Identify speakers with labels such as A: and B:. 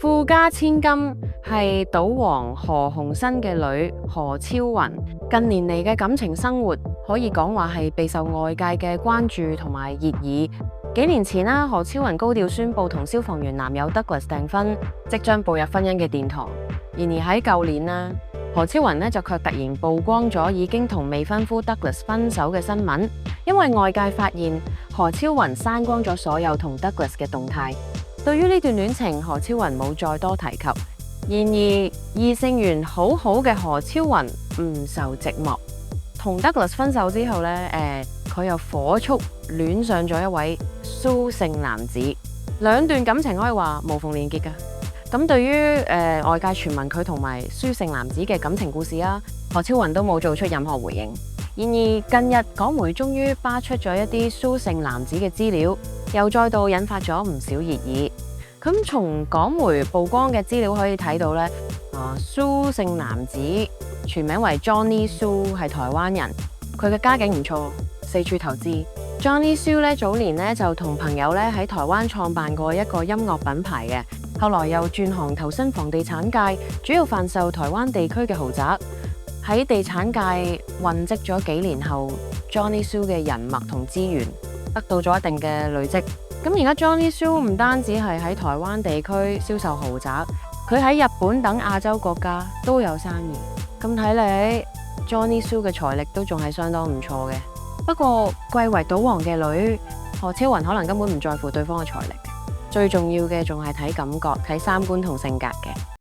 A: 富家千金係賭王何鴻燊嘅女何超雲，近年嚟嘅感情生活可以講話係備受外界嘅關注同埋熱議。幾年前啦，何超雲高調宣布同消防員男友 Douglas 訂婚，即將步入婚姻嘅殿堂。然而喺舊年啦，何超雲就卻突然曝光咗已經同未婚夫 Douglas 分手嘅新聞，因為外界發現何超雲刪光咗所有同 Douglas 嘅動態。對於呢段戀情，何超雲冇再多提及。然而，異性緣好好嘅何超雲唔受寂寞，同 Douglas 分手之後佢又火速戀上咗一位蘇姓男子，兩段感情可以話無縫連結㗎。咁對於外界傳聞佢同埋蘇姓男子嘅感情故事啊，何超雲都冇做出任何回應。然而近日港媒終於扒出咗一啲蘇姓男子嘅資料，又再度引發咗唔少熱議。咁從港媒曝光嘅資料可以睇到咧，蘇姓男子全名為 Johnny Su， 係台灣人，佢嘅家境唔錯，四處投資。Johnny Su 早年就同朋友喺台灣創辦過一個音樂品牌嘅，後來又轉行投身房地產界，主要販售台灣地區嘅豪宅。喺地產界混跡咗幾年後，Johnny Su 嘅人脈同資源得到咗一定嘅累積。咁而家 Johnny Su 唔單止係喺台灣地區銷售豪宅，佢喺日本等亞洲國家都有生意。咁睇嚟 Johnny Su 嘅財力都仲係相當唔錯嘅。不過貴為賭王嘅女何超雲可能根本唔在乎對方嘅財力，最重要嘅仲係睇感覺、睇三觀同性格嘅。